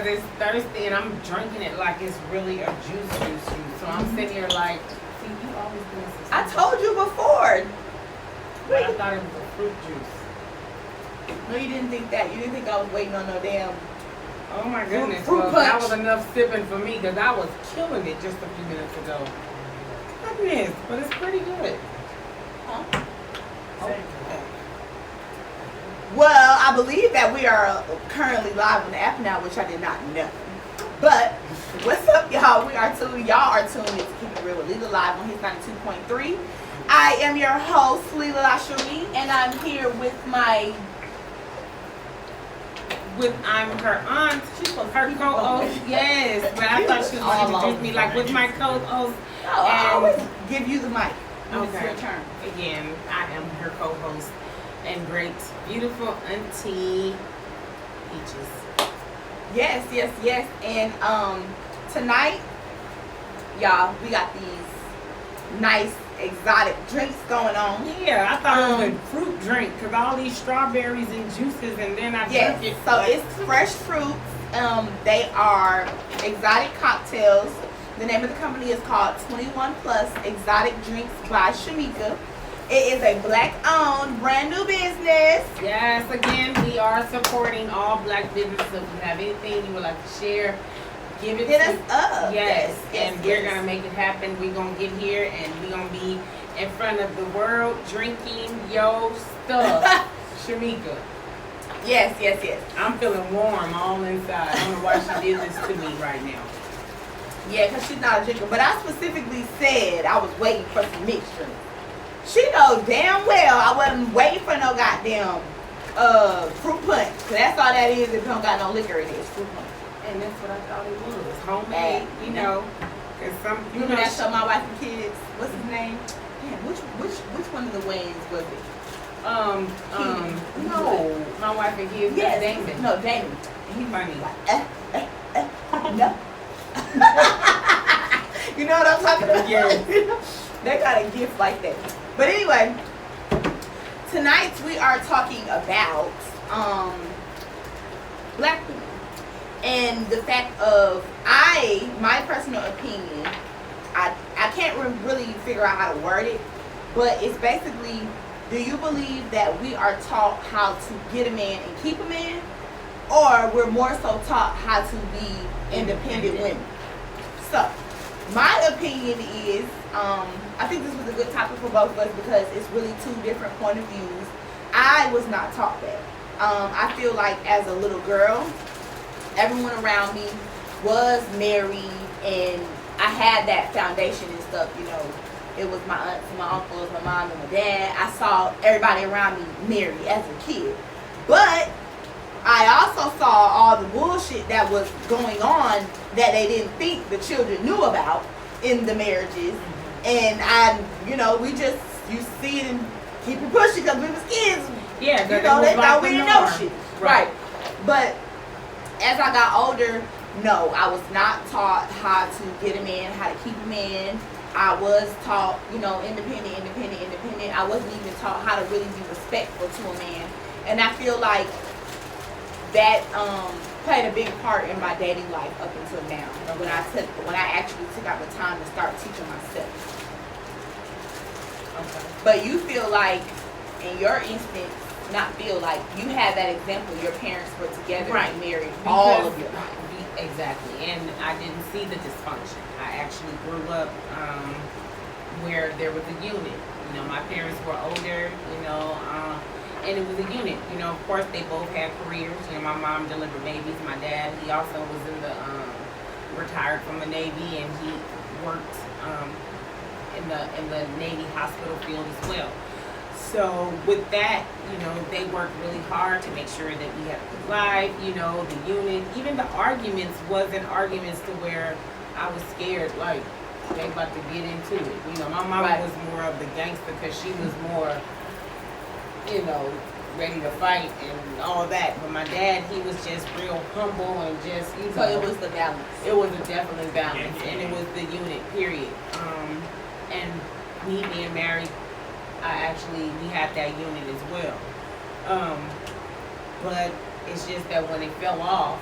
It's thirsty and I'm drinking it like it's really a juice. So I'm sitting here like, see, you always do this. I told you before. But I thought it was a fruit juice. No, you didn't think that. You didn't think I was waiting on no damn. Oh my goodness. Fruit Well, punch. that was enough sipping for me because I was killing it just a few minutes ago. Goodness, but it's pretty good. Huh? Okay. Well, I believe that we are currently live on the app now, which I did not know. But what's up, y'all? Y'all are tuned in to Keep It Real with Lila live on his 92.3. I am your host, Lila Lasherie, and I'm here with I'm her aunt, her co-host, yes. But I thought she was going to introduce me like with my co-host. No, I always give you the mic. It's Okay. your turn. Again, I am her co-host and great, beautiful auntie Peaches. Yes. And tonight, y'all, we got these nice exotic drinks going on. Yeah, I thought it was a fruit drink because all these strawberries and juices, and then I Yes, drink it. so it's fresh fruits. They are exotic cocktails. The name of the company is called 21 Plus Exotic Drinks by Shamika. It is a black-owned, brand new business. Yes, again, we are supporting all black businesses. If you have anything you would like to share, give it Hit to us up. Yes, and we're yes. gonna make it happen. We're gonna get here and we're gonna be in front of the world drinking yo stuff. Shamika, Yes. I'm feeling warm all inside. I don't know why she did this to me right now. Yeah, because she's not a drinker. But I specifically said I was waiting for some mixed drinks. She know damn well I wasn't waiting for no goddamn fruit punch. 'Cause that's all that is if you don't got no liquor in it. It's fruit punch. And that's what I thought it was. Homemade, you know. Cause some, you Remember know, that show, My Wife and Kids? What's his name? Damn, which one of the Wayans was it? no, my wife and kids. Yes. Damon. No, Damon. He funny. No. You know what I'm talking about? Yes. They got a gift like that. But anyway, tonight we are talking about black women and the fact of my personal opinion. I can't really figure out how to word it, but it's basically, do you believe that we are taught how to get a man and keep a man, or we're more so taught how to be independent women? So, my opinion is, I think this was a good topic for both of us because it's really two different point of views. I was not taught that. I feel like as a little girl, everyone around me was married, and I had that foundation and stuff, you know. It was my aunts and my uncles, my mom and my dad. I saw everybody around me married as a kid. But I also saw all the bullshit that was going on that they didn't think the children knew about in the marriages. And you see it and keep it pushing because we was kids. Yeah, You know, they thought we didn't know shit. Right. But as I got older, no, I was not taught how to get a man, how to keep a man. I was taught, independent. I wasn't even taught how to really be respectful to a man. And I feel like that played a big part in my dating life up until now. When I actually took out the time to start teaching myself. Okay. But you feel like, in your instance, you had that example. Your parents were together and married all of your life. Exactly, and I didn't see the dysfunction. I actually grew up where there was a unit. My parents were older, and it was a unit. Of course, they both had careers. My mom delivered babies. My dad, he also was in the retired from the Navy, and he worked in the Navy hospital field as well. So with that, they worked really hard to make sure that we had a good life, the unit. Even the arguments wasn't arguments to where I was scared, like, they about to get into it. My mom was more of the gangster because she was more, ready to fight and all that. But my dad, he was just real humble and just, So it was the balance. It was a definitely balance, and it was the unit, period. And me being married, we had that unit as well. But it's just that when it fell off,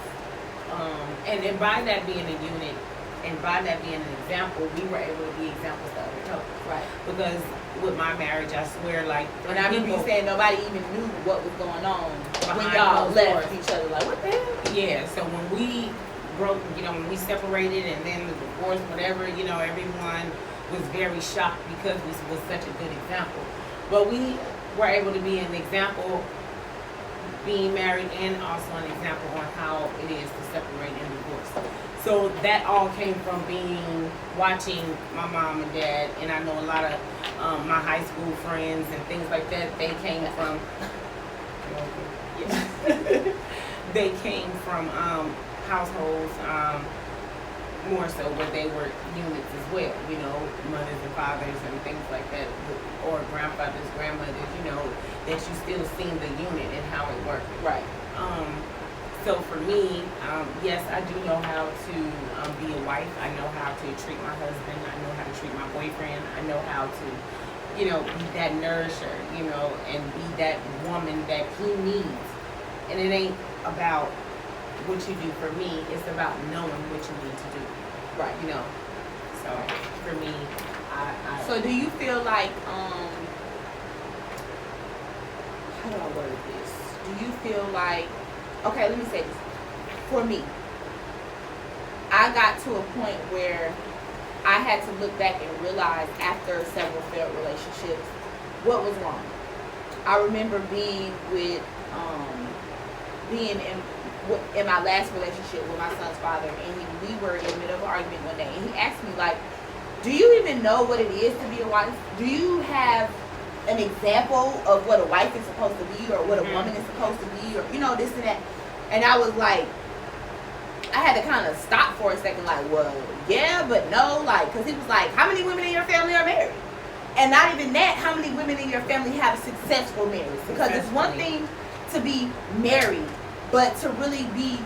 And by that being a unit, and by that being an example, we were able to be examples to other couples. Right. Because with my marriage, I swear, like, And I remember you saying nobody even knew what was going on when y'all closed left doors. each other. Like, what the hell? Yeah, so when we broke, when we separated and then the divorce, whatever, everyone was very shocked because we was such a good example. But we were able to be an example being married and also an example on how it is to separate and divorce. So that all came from watching my mom and dad, and I know a lot of my high school friends and things like that. They came from, they came from households more so where they were units as well. Mothers and fathers and things like that, or grandfathers, grandmothers. That you still seen the unit and how it worked. Right. So for me, yes, I do know how to be a wife. I know how to treat my husband. I know how to treat my boyfriend. I know how to, be that nourisher, and be that woman that he needs. And it ain't about what you do for me. It's about knowing what you need to do. Right. So for me, I So do you feel like, how do I word this? Do you feel like, okay, let me say this. For me, I got to a point where I had to look back and realize after several failed relationships what was wrong. I remember being in my last relationship with my son's father, and we were in the middle of an argument one day, and he asked me, like, do you even know what it is to be a wife? Do you have an example of what a wife is supposed to be, or what a woman is supposed to be, or this and that? And I was like, I had to kind of stop for a second, like, well, yeah, but no, like, because he was like, how many women in your family are married? And not even that, how many women in your family have a successful marriage? Because it's one thing to be married, but to really be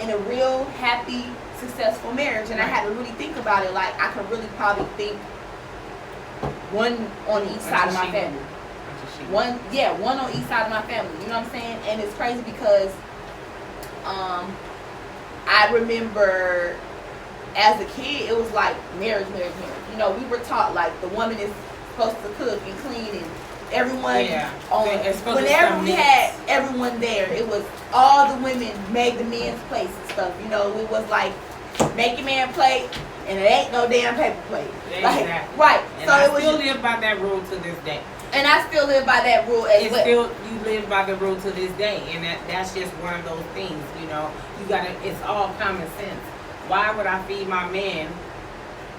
in a real happy, successful marriage. And I had to really think about it. Like, I could really probably think one on each side of my family. One on each side of my family. You know what I'm saying? And it's crazy because I remember as a kid, it was like marriage. We were taught like the woman is supposed to cook and clean, and everyone whenever we had everyone there, it was all the women made the men's plates and stuff. It was like make your man plate, and it ain't no damn paper plate. Exactly. Like, right. And so I it was still live by that rule to this day. And I still live by that rule as well. You live by the rule to this day, and that's just one of those things. You gotta. It's all common sense. Why would I feed my man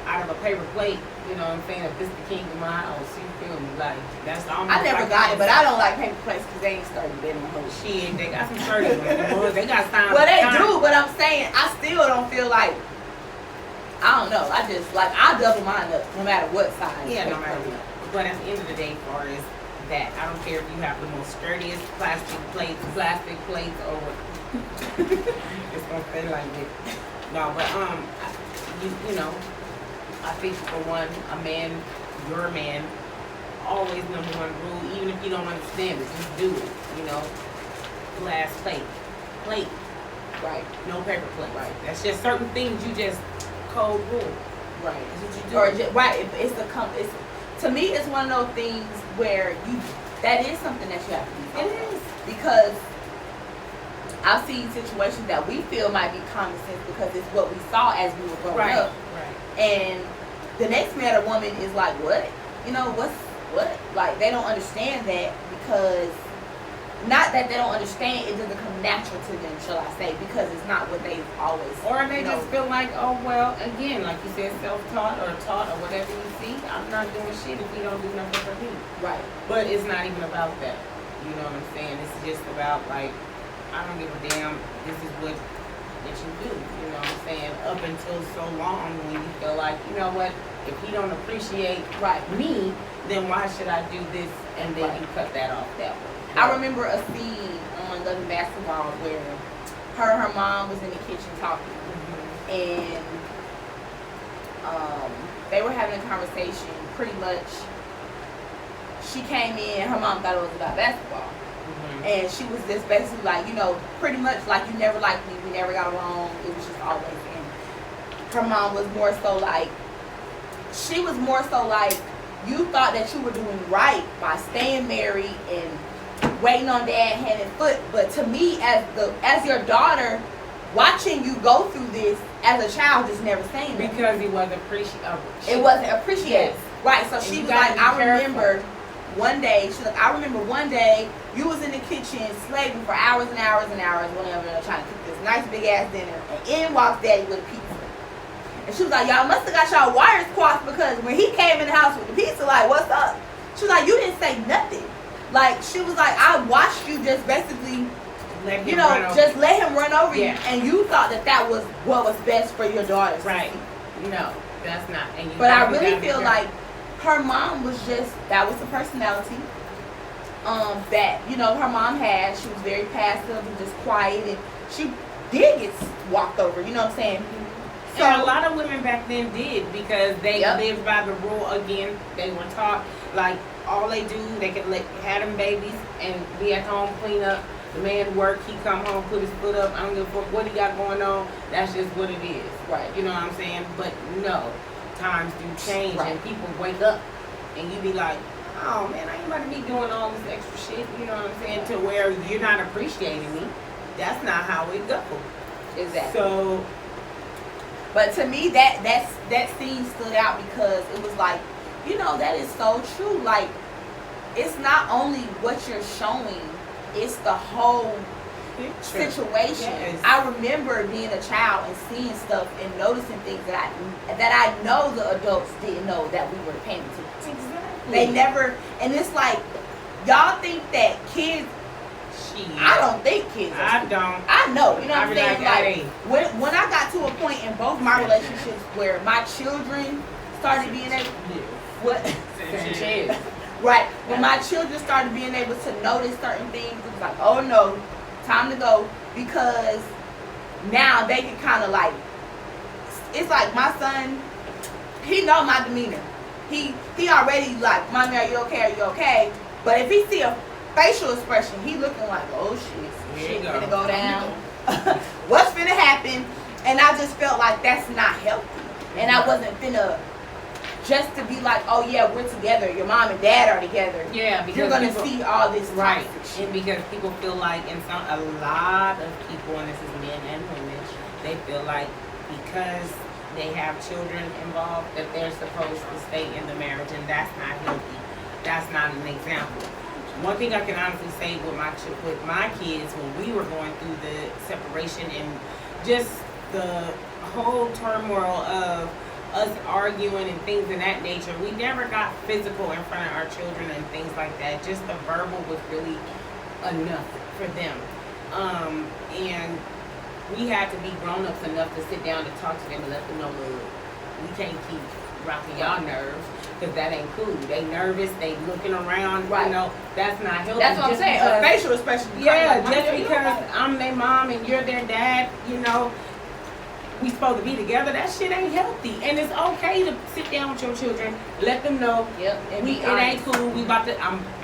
out of a paper plate? You know what I'm saying? If this the king of my house, you feel me? Like, that's almost. I never got it, but I don't like paper plates because they ain't sturdy. They don't hold shit. They got some sturdy ones. They got time. Well, they do, but I'm saying I still don't feel like. I don't know. I just like I double mine up no matter what size. Yeah, no matter what. But at the end of the day, as far as that, I don't care if you have the most sturdiest plastic plates, or what. It's gonna feel like it. No, but I think for one, your man, always number one rule, even if you don't understand it, just do it. Glass plate. Right. No paper plate. Right. That's just certain things you just cold rule. Right. That's what you do. Or just, right. It's to me, it's one of those things where that is something that you have to do. It is. Because I've seen situations that we feel might be common sense because it's what we saw as we were growing up. Right. And the next man or woman is like, what? What? Like, they don't understand that because, not that they don't understand, it doesn't come natural to them, shall I say, because it's not what they've always. Or they just feel like, oh, well, again, like you said, self-taught or taught or whatever you see, I'm not doing shit if you don't do nothing for me. Right. But it's not even about that. You know what I'm saying? It's just about, like, I don't give a damn, this is what you do. You know what I'm saying? Up until so long when you feel like, you know what, if he don't appreciate me, then why should I do this? And then you cut that off that way. I remember a scene on Love and Basketball where her mom was in the kitchen talking, and they were having a conversation. Pretty much, she came in. Her mom thought it was about basketball, And she was just basically like, pretty much like, you never liked me, we never got along. It was just always. And her mom was more so like, you thought that you were doing right by staying married and waiting on dad hand and foot. But to me, as your daughter, watching you go through this as a child is never saying that. Because it wasn't appreciated. It wasn't appreciated. Yes. Right, so she was like, I remember one day you was in the kitchen slaving for hours and hours and hours, whatever, trying to cook this nice big ass dinner, and in walks daddy with a pizza. And she was like, y'all must have got y'all wires crossed, because when he came in the house with the pizza, like, what's up? She was like, you didn't say nothing. Like, she was like, I watched you just basically, let him run over you, and you thought that was what was best for your daughter. Right. No, that's not. And but I really feel like her mom was that was the personality that, her mom had. She was very passive and just quiet, and she did get walked over, you know what I'm saying? So and a lot of women back then did, because they lived by the rule. Again, they were taught, like, all they do, they could have them babies and be at home, clean up. The man work, he come home, put his foot up. I don't give a fuck what he got going on. That's just what it is. Right. You know what I'm saying? But no, times do change, and people wake up, and you be like, oh man, I ain't about to be doing all this extra shit. You know what I'm saying? To where you're not appreciating me. That's not how it goes. Exactly. So, but to me, that scene stood out because it was like, that is so true. Like, it's not only what you're showing, it's the whole situation. Yes. I remember being a child and seeing stuff and noticing things that I know the adults didn't know that we were paying attention to. Exactly. They never, and it's like, y'all think that kids. I don't think kids. I don't. I know. You know what I'm saying? Like, hey. when I got to a point in both my relationships where my children started being able. What? Right. When my children started being able to notice certain things, it was like, oh no, time to go. Because now they can kind of like, it's like my son, he know my demeanor. He already like, mommy, are you okay? Are you okay? But if he see a facial expression, he looking like, oh shit finna go down. What's finna happen? And I just felt like that's not healthy. And I wasn't finna just to be like, oh yeah, we're together. Your mom and dad are together. Yeah, because you're gonna see all this right. And because people feel like, a lot of people, and this is men and women, they feel like because they have children involved that they're supposed to stay in the marriage, and that's not healthy. That's not an example. One thing I can honestly say with my kids, when we were going through the separation and just the whole turmoil of us arguing and things of that nature, we never got physical in front of our children and things like that. Just the verbal was really enough for them. And we had to be grown-ups enough to sit down and talk to them and let them know, look, we can't keep rocking y'all nerves, because that ain't cool. They nervous, they looking around, right. That's not healthy. That's what I'm saying, a facial expression. Yeah, like, just because I'm their mom and you're their dad, we supposed to be together, that shit ain't healthy. And it's okay to sit down with your children, let them know, it ain't cool.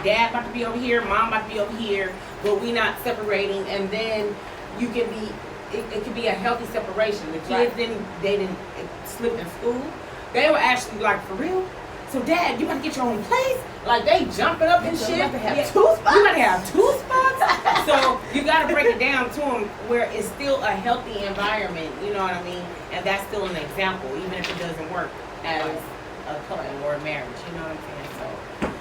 Dad about to be over here, mom about to be over here, but we not separating. And then you can be, it could be a healthy separation. The kids didn't slip in school. They were actually like, for real? So dad, you gotta get your own place? Like, they jumping up and shit. You gotta have 2 spots? You gotta have 2 spots? So you gotta break it down to them where it's still a healthy environment, you know what I mean? And that's still an example, even if it doesn't work as a couple or a marriage, you know what I'm saying? So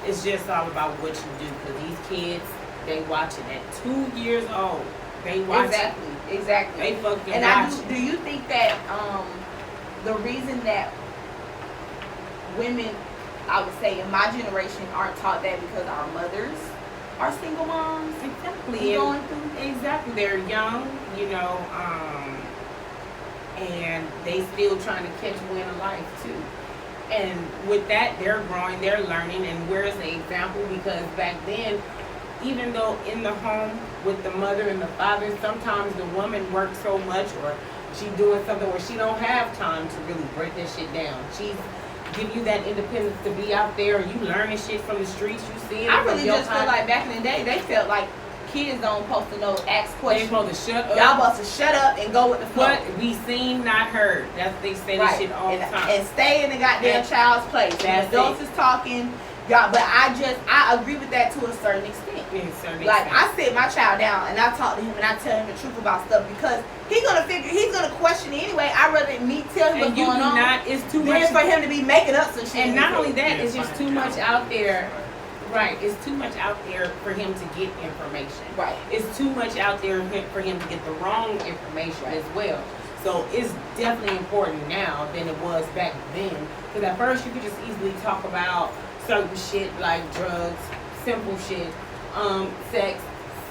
it's just all about what you do, because these kids, they watching at 2 years old. They watching. Exactly. They fucking and watching. Do you think that the reason that women, I would say in my generation, aren't taught that because our mothers are single moms? Exactly. Exactly. They're young, and they still trying to catch wind of life too. And with that, they're growing, they're learning, and where's the example? Because back then, even though in the home with the mother and the father, sometimes the woman works so much, or she doing something where she don't have time to really break that shit down. She's give you that independence to be out there. You learning shit from the streets. You see it. I really just feel like back in the day, they felt like kids don't supposed to know, ask They questions. supposed to shut up. Y'all supposed to shut up and go with the flow. What we seen, not heard. That's they say this shit all the time. And stay in the goddamn And child's place. When that's adults is talking, y'all. But I agree with that to a certain extent. Like I sit my child down and I talk to him and I tell him the truth about stuff because he's gonna question it anyway. I'd rather me tell him what's going on It's too than much for him to be making up some shit. And not only that, it's just too much out there. Right, it's too much out there for him to get information. Right. It's too much out there for him to get the wrong information as well. So it's definitely important now than it was back then. Because at first you could just easily talk about certain shit like drugs, simple shit, sex,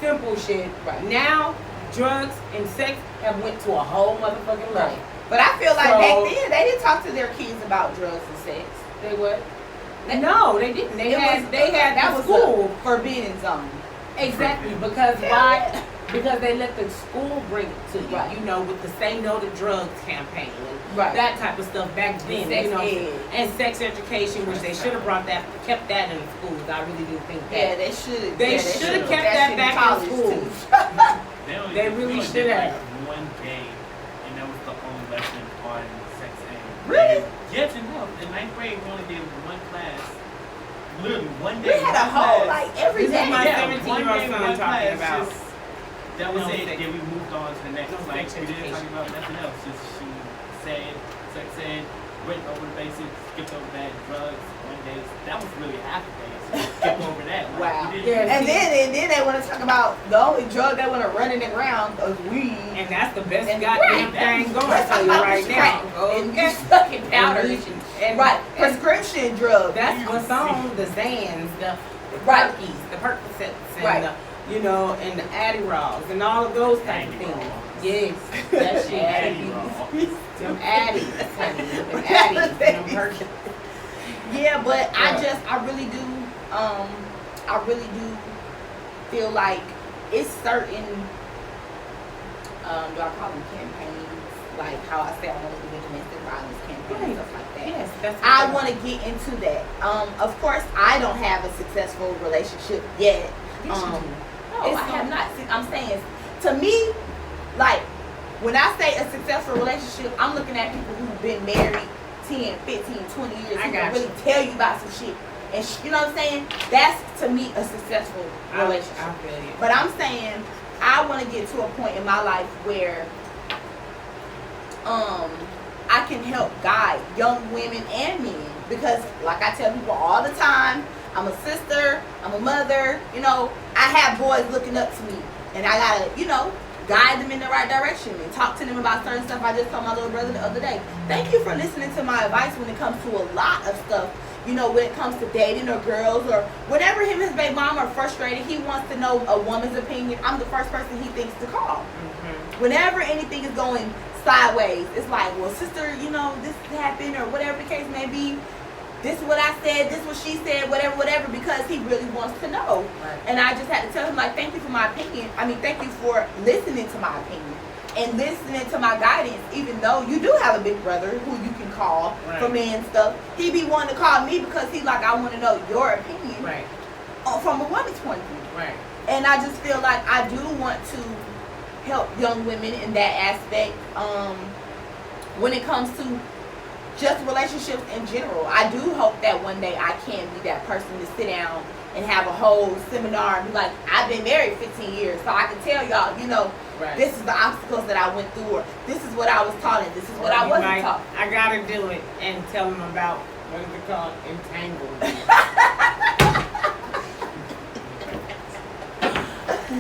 simple shit. Right. Now, drugs and sex have went to a whole motherfucking level. Right. But I feel like back then they didn't talk to their kids about drugs and sex. They what? No, they didn't. They had that the was school a forbidden zone. Exactly, because why? Because they let the school bring it to you, Right. you know, with the Say No to Drugs campaign and Right. that type of stuff back then, Sex you know, ed. and sex education, which they should have kept that in the schools. I really do think that. Yeah, they should. They should have kept that back in school. They really should have. One day, and that was the only lesson on sex ed. Really? Yes and no. In 9th grade, we only did one class. Literally one We day. had a whole class. every This is day. my Yeah, 17-year-old one day, son one talking class, about. just- that was No it. sex. Then we moved on to the next. No Like sex we didn't talk education. about nothing else. Just she said, sex ed, went over the basics, skipped over that, drugs, one day. That was really half the day. So we skipped over that. Like, Wow. we Yeah. didn't- And then they want to talk about the only drug they want to run in the ground is weed. And that's the best And goddamn right. thing going for you right now. And Okay. sucking powders. And- Right. and Prescription drugs. that's what's on the Zans, the Right. Perkies, the Percocets, and Right. the, you know, and the Adderalls and all of those type of things. Yes, that shit. Them Addies, honey. Them Addies, them Perkies. Yeah, but Yeah. I really do feel like it's certain, do I call them campaigns? Like how I say I want to do the domestic violence campaign and stuff like that. Yes, that's what I they want to get into that. Of course, I don't have a successful relationship yet. Yes, you do. No, I have not. I'm saying, to me, like, when I say a successful relationship, I'm looking at people who've been married 10, 15, 20 years. I Who got can really you. tell you about some shit. And you know what I'm saying? That's, to me, a successful relationship. I feel you. But I'm saying, I want to get to a point in my life where I can help guide young women and men. Because, like I tell people all the time, I'm a sister, I'm a mother, you know, I have boys looking up to me. And I gotta, you know, guide them in the right direction and talk to them about certain stuff. I just told my little brother the other day, thank you for listening to my advice when it comes to a lot of stuff. You know, when it comes to dating or girls or whenever him and his baby mom are frustrated, he wants to know a woman's opinion. I'm the first person he thinks to call. Whenever anything is going sideways, it's like, well, sister, you know, this happened or whatever the case may be. This is what I said, this is what she said, whatever, because he really wants to know. Right. And I just had to tell him, like, thank you for my opinion. I mean, thank you for listening to my opinion and listening to my guidance, even though you do have a big brother who you can call for Right. man stuff. He be wanting to call me because he like, I want to know your opinion Right, from a woman's point of view. right. And I just feel like I do want to help young women in that aspect when it comes to just relationships in general. I do hope that one day I can be that person to sit down and have a whole seminar and be like, I've been married 15 years, so I can tell y'all, you know, Right. this is the obstacles that I went through, or this is what I was taught, and this is what I You wasn't might- taught. I gotta do it and tell them about, what is it called? Entanglement.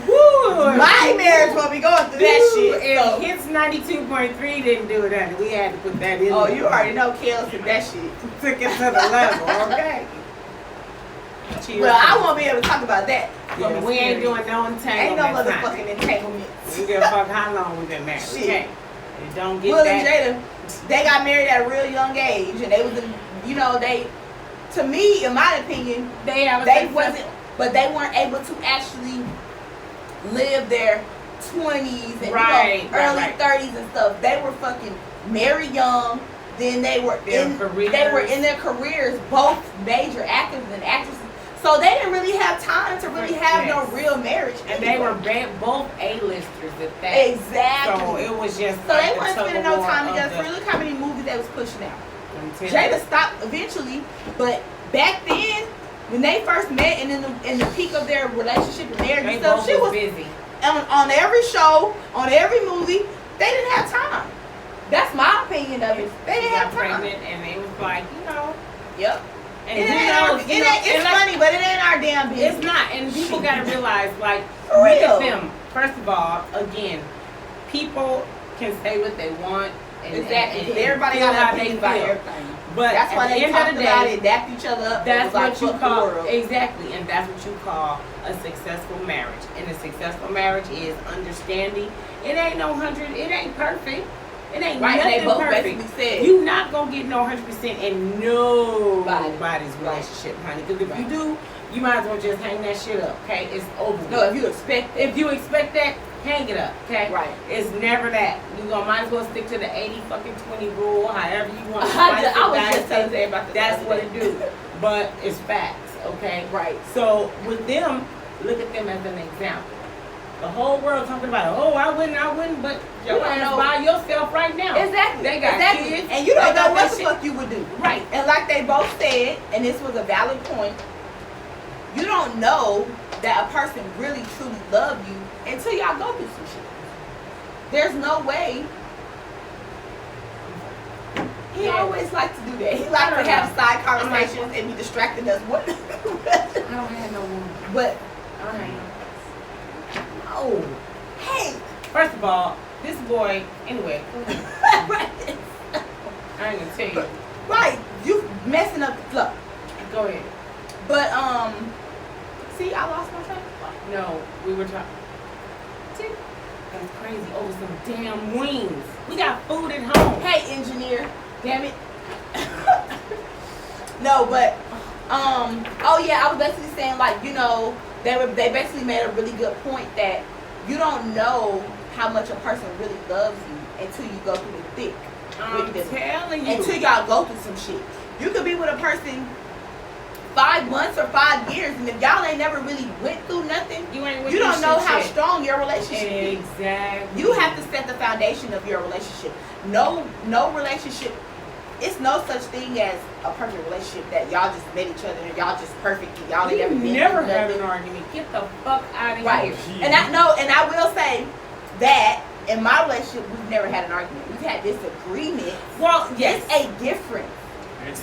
Woo! My marriage won't be going through that shit. If So. Hits 92.3 didn't do it, honey, we had to put that in. Oh, there. you already know Kels did that shit. Took it to the level, okay? Cheers. Well, I won't be able to talk about that. Yeah, from we ain't experience. doing no entanglement. Ain't no honey. motherfucking entanglements. We give a fuck how long we've been married. Shit. Okay. It don't get Will that. and Jada, they got married at a real young age, and they was, you know, they, to me, in my opinion, They have a they success- wasn't, but they weren't able to actually live their 20s and Right, you know, early right. 30s and stuff. They were fucking married young. Then they were Their in careers. their careers, both major actors and actresses. So they didn't really have time to really have no Yes. real marriage. And anyway. they were both A-listers at that. Exactly. So it was just So like they the weren't tug spending of no war time of together. the- So look how many movies they was pushing out. Let me tell you. Jada stopped eventually, but back then, when they first met and in the peak of their relationship and marriage They and stuff, both she was busy. on every show, on every movie. They didn't have time. That's my opinion of it. They She didn't got have time. pregnant, and they was like, Yep. and It who ain't knows, our, you know, it's and like- funny, but it ain't our damn business. It's not, and people Shit. gotta realize, like, For look real. at them. First of all, again, people can say what they want, and Exactly. and Everybody feel got how an they opinion about feel. everything. But That's at why the they end talked of the about day, it, dapped each other up. that's It was like, what you fuck the call world. exactly, and that's what you call a successful marriage. And a successful marriage is understanding. It ain't no 100. It ain't perfect. It ain't Right, and nothing they both perfect. basically said, You not gonna get no 100% in nobody's Right. relationship, honey. Because if you Right. do, you might as well just hang that shit up. Okay, it's over. no, with. if you expect it. If you expect that, hang it up. Okay, Right. It's never that. You gonna might as well stick to the 80-20 rule. However you want to I slice it, was dice just telling it. you about this. That's the what other it day. do. But it's facts. Okay. Right. So with them, look at them as an example. The whole world talking about, oh, I wouldn't, but You your don't ass know. by yourself right now. Exactly. They got exactly. kids. And you They don't got know that what the shit. fuck you would do. Right. And like they both said, and this was a valid point, you don't know that a person really truly loves you until y'all go through some shit. There's no way. He Yeah. always liked to do that. He I liked to don't have know. side I'm like, conversations and be distracting us. What? I don't have no woman. But I don't have no. no. Hey. First of all, this boy, anyway, Right. I ain't gonna tell you. Right. You messing up the flow. Go ahead. But see, I lost my train of thought. No, we were talking. That's crazy. Over some damn wings. We got food at home. Hey, engineer. Damn it. No, but oh yeah, I was basically saying, like, you know, they basically made a really good point that you don't know how much a person really loves you until you go through the thick I'm with them. telling you. Until y'all go through some shit. You could be with a person 5 months or 5 years, and if y'all ain't never really went through nothing, you ain't with you don't this know shit how yet. strong your relationship is. Exactly. You have to set the foundation of your relationship. No relationship. It's no such thing as a perfect relationship that y'all just met each other and y'all just perfect and y'all ain't You never been never through had nothing. an argument. Get the fuck out of Right. here. And I will say that in my relationship we've never had an argument. We've had disagreements. Well, yes. It's a difference.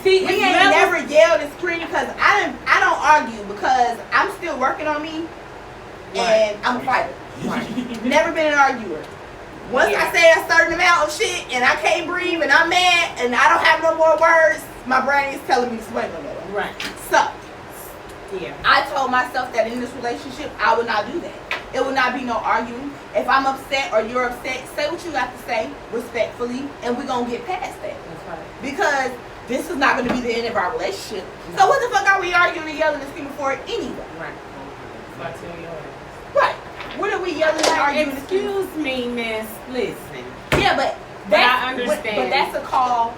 See, We it's ain't levels- never yelled and screamed because I don't argue because I'm still working on me and I'm a fighter. Right. Never been an arguer. Once Yeah. I say a certain amount of shit and I can't breathe and I'm mad and I don't have no more words, my brain is telling me to swing on that one. Right. So Yeah. I told myself that in this relationship I would not do that. It will not be no arguing. If I'm upset or you're upset, say what you got to say respectfully and we're going to get past that. That's right. Because this is not going to be the end of our relationship. So what the fuck are we arguing and yelling and screaming for it anyway? Right. So I tell you what. Right. What are we yelling and arguing and screaming? Excuse me, miss. Listen. Yeah, but But that's, I understand. But that's a call.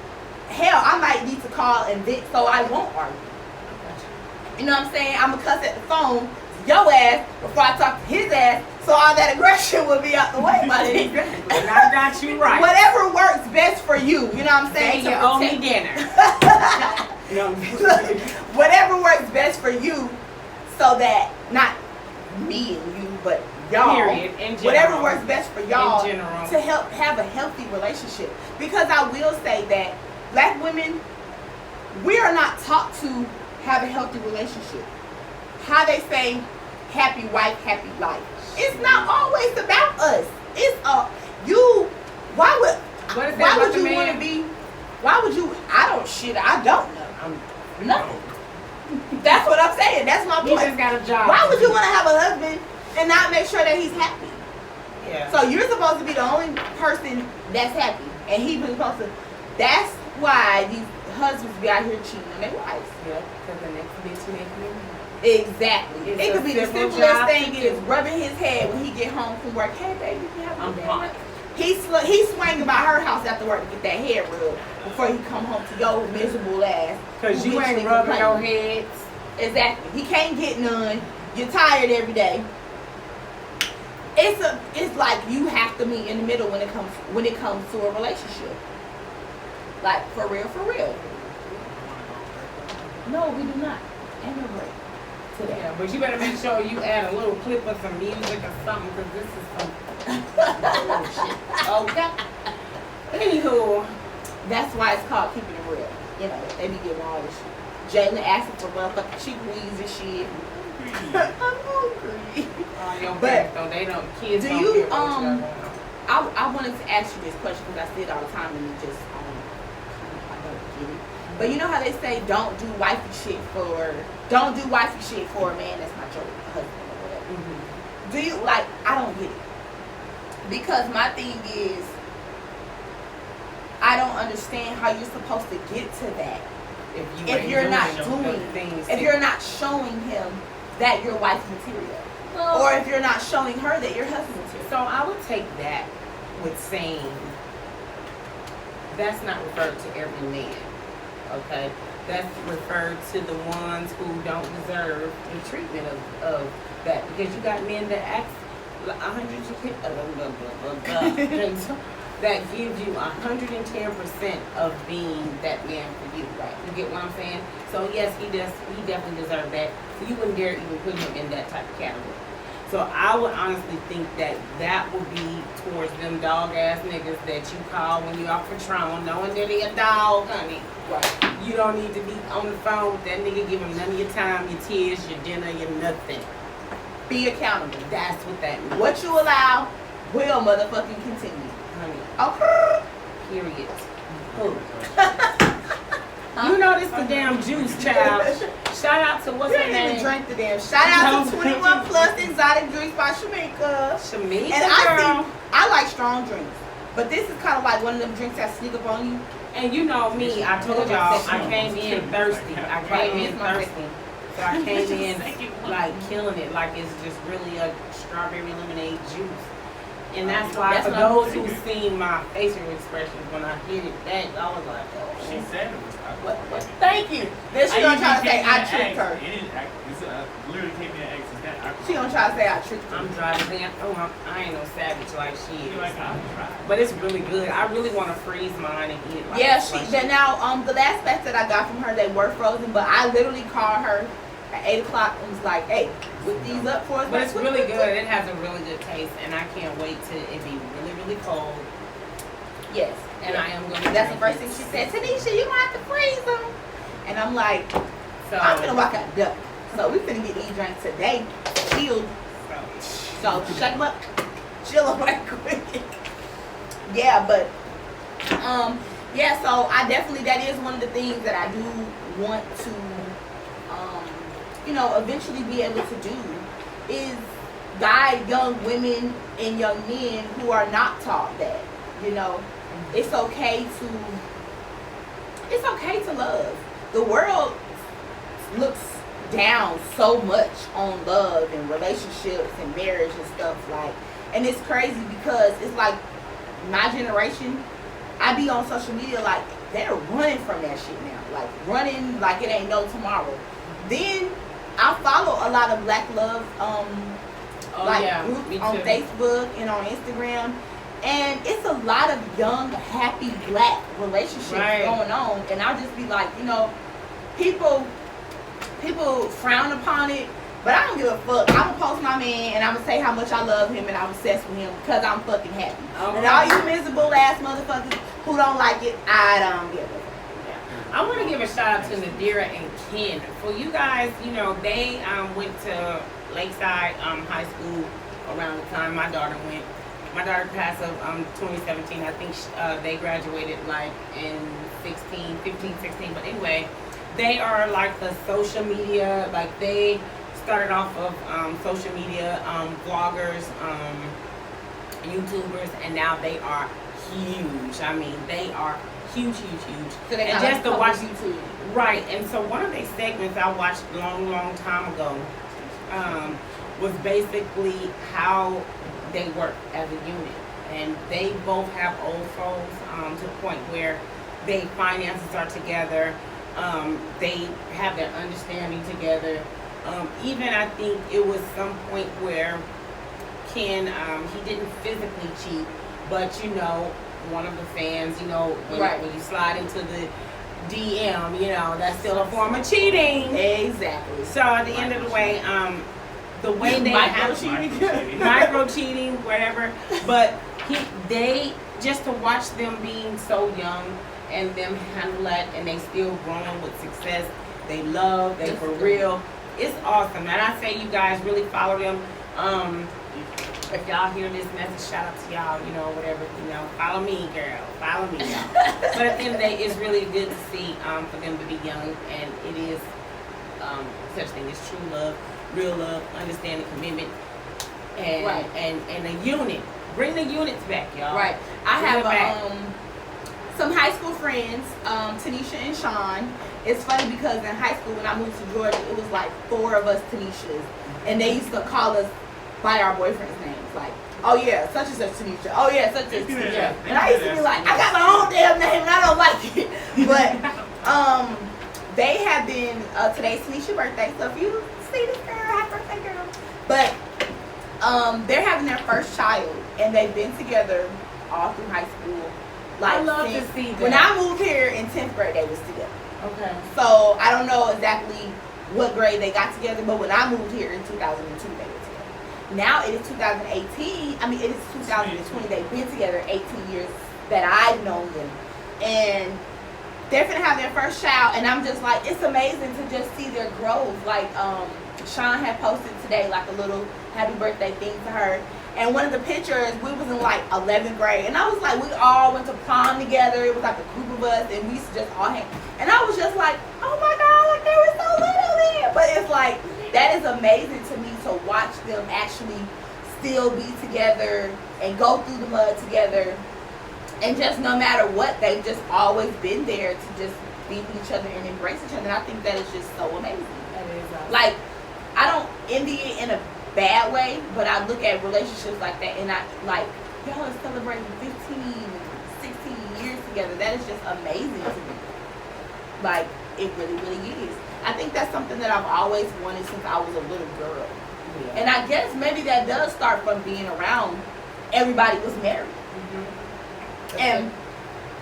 Hell, I might need to call and vent so I won't argue. You know what I'm saying? I'm going to cuss at the phone to your ass before I talk to his ass so all that aggression will be out the way, my nigga. And I got you right. Whatever works best for you. You know what I'm Say saying? you To owe me protect- dinner. No. Whatever works best for you so that, not me and you, but y'all. Period. In general. Whatever works best for y'all In general. to help have a healthy relationship. Because I will say that black women, we are not taught to have a healthy relationship. How they say, happy wife, happy life. It's not always about us. It's you. Why would What is that why about would the you want to man? be? Why would you? I don't know. No. That's what I'm saying. That's my You point. just got a job. Why would you want to have a husband and not make sure that he's happy? Yeah. So you're supposed to be the only person that's happy, and he's supposed to. That's why these husbands be out here cheating on their wives. Yeah, because the next bitch make me. Exactly. It's It a could be the simple simplest job thing to is do. rubbing his head when he get home from work. Hey baby, you have a I'm good day? hot. He swinging by her house after work to get that head rubbed before he come home to your miserable ass. Because who you bitch ain't nigga rubbing your complaining. heads. Exactly. He can't get none. You're tired every day. It's like you have to meet in the middle when it comes to a relationship. Like for real, for real. No, we do not. Ain't no break today. Yeah, but you better make sure you add a little clip of some music or something, because this is some bullshit. Okay. Anywho, That's why it's called keeping it real. You know, they be giving all this shit. Jalen asking for motherfucking chicken wings and shit. I'm hungry. your But parents, though, they don't, kids do don't you, care what you got going on. I wanted to ask you this question because I see it all the time and it just I don't get it. But you know how they say don't do wifey shit for a man that's not your husband or whatever. Mhm. Do you like? I don't get it because my thing is I don't understand how you're supposed to get to that if you're not doing things, if you're not showing him that you're wife material, or if you're not showing her that you're husband material. So I would take that with saying that's not referred to every man, okay? That's referred to the ones who don't deserve the treatment of that, because you got men that act 100 that gives you 110% of being that man for you, right? You get what I'm saying? So yes, he definitely deserved that. So you wouldn't dare even put him in that type of category. So I would honestly think that would be towards them dog ass niggas that you call when you off Patron, knowing that they a dog, honey. Right. You don't need to be on the phone with that nigga, give him none of your time, your tears, your dinner, your nothing. Be accountable. That's what that means. What you allow will motherfucking continue. Honey, Okay. period. Who? You know this the damn juice, child. Shout out to what's You her didn't even name? drink the damn. Shout out to 21 Plus Exotic Drinks by Shamika. Shamika, And girl. I like strong drinks, but this is kind of like one of them drinks that sneak up on you. And you know me, I told y'all I came in thirsty. I came in thirsty. So I came in like killing it, like it's just really a strawberry lemonade juice. And that's why That's for what I'm those who seen my facial expressions when I hit it, that I was like, oh. She said it was What? Thank you. Then she gonna try to say I tricked her. It's literally came in X. Is that alcohol? She gonna try to say I tricked her. I'm driving down. Oh, I ain't no savage like she You're is. like, I'll try. But it's really good. I really want to freeze mine and eat it. Like Yeah, now the last batch that I got from her, they were frozen, but I literally called her at 8 o'clock and was like, hey, whip these up for us. But it's really good. It has a really good taste, and I can't wait till it be really, really cold. Yes. And I am going to. That's the first thing she said. Tanisha, you gonna have to freeze them. And I'm like, So I'm gonna walk out the door. So we finna get these drinks today. Chilled. So shut them up. Chill them right quick. Yeah, but yeah, so I definitely, that is one of the things that I do want to eventually be able to do is guide young women and young men who are not taught that. It's okay to love. The world looks down so much on love and relationships and marriage and stuff, like, and it's crazy because it's like my generation, I be on social media like they're running from that shit now, like running like it ain't no tomorrow. Then I follow a lot of Black love groups on Facebook and on Instagram, and it's a lot of young, happy Black relationships going on, and I'll just be like, people frown upon it, but I don't give a fuck. I'm gonna post my man and I'm gonna say how much I love him and I'm obsessed with him because I'm fucking happy. And all you miserable ass motherfuckers who don't like it, I don't give a fuck. I want to give a shout out to Nadira and Ken. For you guys, they went to Lakeside High School around the time my daughter went. My daughter passed of 2017. I think they graduated like in 15, 16. But anyway, they are like the social media, like they started off of social media, vloggers, YouTubers, and now they are huge. I mean, they are huge. So they and just to watch YouTube. Right, and so one of their segments I watched long time ago was basically how they work as a unit. And they both have old folks to the point where their finances are together. They have their understanding together. Even I think it was some point where Ken, he didn't physically cheat, but you know, one of the fans, you know, when you slide into the DM, you know, that's still a form of cheating. Exactly. So at the end of the way, the way they Micro cheating, micro cheating, whatever. But they just to watch them being so young and them handle that, and they still growing with success. They love, they for real. It's awesome, and I say you guys really follow them. If y'all hear this message, shout out to y'all, you know, whatever, you know, follow me, girl, follow me, y'all. But at the end of the day, it's really good to see for them to be young, and it is such thing as true love, real love, understanding, commitment, and and a unit. Bring the units back, y'all. Right. I Bring it back. have some high school friends, Tanisha and Sean. It's funny because in high school when I moved to Georgia, it was like 4 of us Tanishas, and they used to call us by our boyfriends' names, like, oh yeah, such and such Tanisha. Oh yeah, such and such Tanisha. And I used to be like, I got my own damn name and I don't like it. But they have been today's Tanisha's birthday, so if you see this girl, happy birthday, girl. But they're having their first child, and they've been together all through high school. Like, I love to see that. When I moved here in 10th grade, they was together. Okay. So I don't know exactly what grade they got together, but when I moved here in 2002, they were together. Now it is 2018. I mean, it is 2020. They've been together 18 years that I've known them, and they're gonna have their first child. And I'm just like, it's amazing to just see their growth. Like, Sean had posted today like a little happy birthday thing to her. And one of the pictures, we was in like 11th grade. And I was like, we all went to prom together. It was like a group of us, and we used to just all hang. And I was just like, oh my God, like they were so little then. But it's like, that is amazing to me to watch them actually still be together and go through the mud together. And just no matter what, they've just always been there to just be with each other and embrace each other. And I think that is just so amazing. That is awesome. Like, I don't envy it in a bad way, but I look at relationships like that and I like, y'all are celebrating 15, 16 years together. That is just amazing to me. Like, it really, really is. I think that's something that I've always wanted since I was a little girl. Yeah. And I guess maybe that does start from being around everybody was married. Mm-hmm. And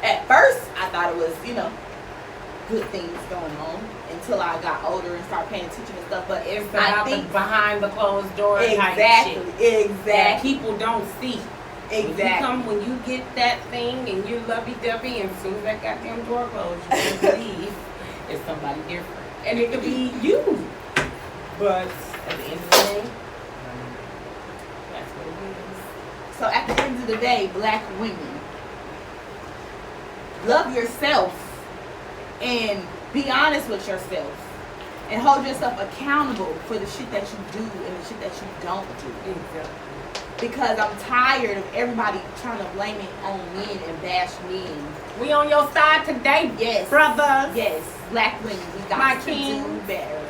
at first, I thought it was, you know, good things going on until I got older and started paying attention and stuff. But It's about the behind the closed door type exactly, shit that exactly, people don't see. exactly. When you get that thing and you're lovey-dovey, and as soon as that goddamn door closed, you can't believe it's somebody different. And it could be you. But at the end of the day, that's what it is. So at the end of the day, black women, love yourself and be honest with yourself and hold yourself accountable for the shit that you do and the shit that you don't do. Exactly. Because I'm tired of everybody trying to blame it on men and bash men. We on your side today, Yes. brothers. Yes, black women, we got My to king. do better.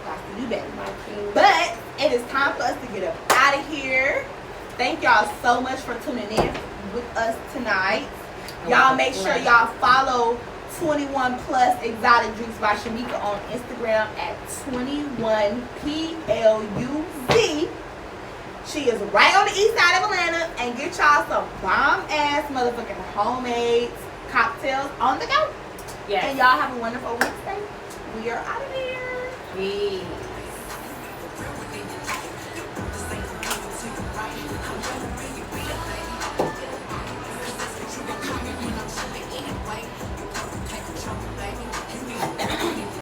Got to do better. My king. But it is time for us to get up out of here. Thank y'all so much for tuning in with us tonight. Y'all make sure y'all follow 21 Plus Exotic Drinks by Shamika on Instagram at 21PLUZ. She is right on the east side of Atlanta, and get y'all some bomb ass motherfucking homemade cocktails on the go. Yes. And y'all have a wonderful Wednesday. We are out of here. Peace.